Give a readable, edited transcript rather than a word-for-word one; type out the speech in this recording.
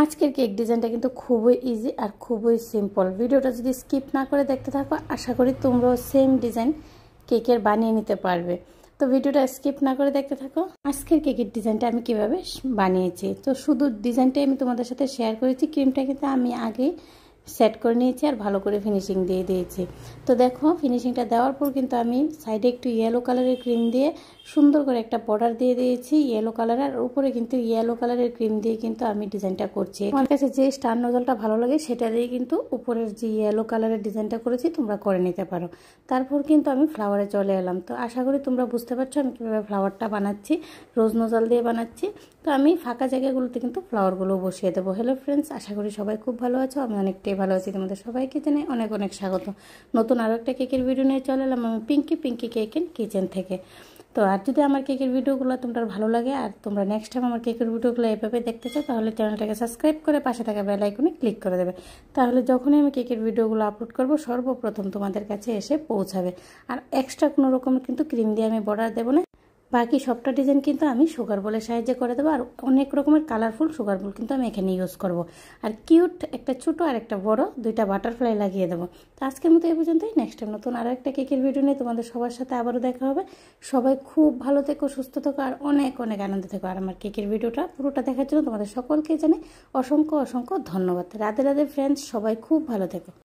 আজকের কেক ডিজাইনটা কিন্তু খুবই ইজি আর খুবই সিম্পল। ভিডিওটা যদি স্কিপ না করে দেখতে থাকো, আশা করি তোমরাও সেম ডিজাইন কেকের বানিয়ে নিতে পারবে। তো ভিডিওটা স্কিপ না করে দেখতে থাকো। আজকের কেকের ডিজাইনটা আমি কিভাবে বানিয়েছি, তো শুধু ডিজাইনটাই আমি তোমাদের সাথে শেয়ার করেছি। ক্রিমটা কিন্তু আমি আগেই সেট করে নিয়েছি আর ভালো করে ফিনিশিং দিয়ে দিয়েছি। তো দেখো, ফিনিশিংটা দেওয়ার পর কিন্তু আমি সাইডে একটু ইয়েলো কালারের ক্রিম দিয়ে সুন্দর করে একটা বর্ডার দিয়ে দিয়েছি ইয়েলো কালার, আর উপরে কিন্তু ইয়েলো কালারের ক্রিম দিয়ে কিন্তু আমি ডিজাইনটা করছি। আমার কাছে যে স্টার নজলটা ভালো লাগে সেটা দিয়ে কিন্তু উপরের যে ইয়েলো কালারের ডিজাইনটা করেছি তোমরা করে নিতে পারো। তারপর কিন্তু আমি ফ্লাওয়ারে চলে এলাম। তো আশা করি তোমরা বুঝতে পারছো আমি কীভাবে ফ্লাওয়ারটা বানাচ্ছি। রোজ নজল দিয়ে বানাচ্ছি। তো আমি ফাঁকা জায়গাগুলোতে কিন্তু ফ্লাওয়ারগুলো বসিয়ে দেবো। হ্যালো ফ্রেন্ডস, আশা করি সবাই খুব ভালো আছো। আমি অনেকটাই ভালো আছি। তোমাদের সবাইকে জানাই অনেক অনেক স্বাগত। নতুন আরও একটা কেকের ভিডিও নিয়ে চলে এলাম আমি পিঙ্কি কেক এন্ড কিচেন থেকে। তো আর যদি আমার কেকের ভিডিওগুলো তোমাদের ভালো লাগে আর তোমরা নেক্সট টাইম আমার কেকের ভিডিওগুলো এভাবে দেখতে চাও, তাহলে চ্যানেলটাকে সাবস্ক্রাইব করে পাশে থাকা বেল আইকনে ক্লিক করে দেবে। তাহলে যখনই আমি কেকের ভিডিওগুলো আপলোড করব সর্বপ্রথম তোমাদের কাছে এসে পৌঁছাবে। আর এক্সট্রা কোনো রকমের কিন্তু ক্রিম দিয়ে আমি বর্ডার দেবো না। বাকি সবটা ডিজাইন কিন্তু আমি সুগার বলের সাহায্যে করে দেবো। আর অনেক রকমের কালারফুল সুগার বল কিন্তু আমি এখানে ইউজ করব। আর কিউট একটা ছোটো আর একটা বড় দুইটা বাটারফ্লাই লাগিয়ে দেবো। তো আজকের মতো এই পর্যন্তই। নেক্সট টাইম নতুন আরও একটা কেকের ভিডিও নিয়ে তোমাদের সবার সাথে আবারও দেখা হবে। সবাই খুব ভালো থেকো, সুস্থ থেকো আর অনেক অনেক আনন্দ থেকো। আর আমার কেকের ভিডিওটা পুরোটা দেখার জন্য তোমাদের সকলকে জানাই অসংখ্য অসংখ্য ধন্যবাদ। রাধে রাধে ফ্রেন্ডস, সবাই খুব ভালো থেকো।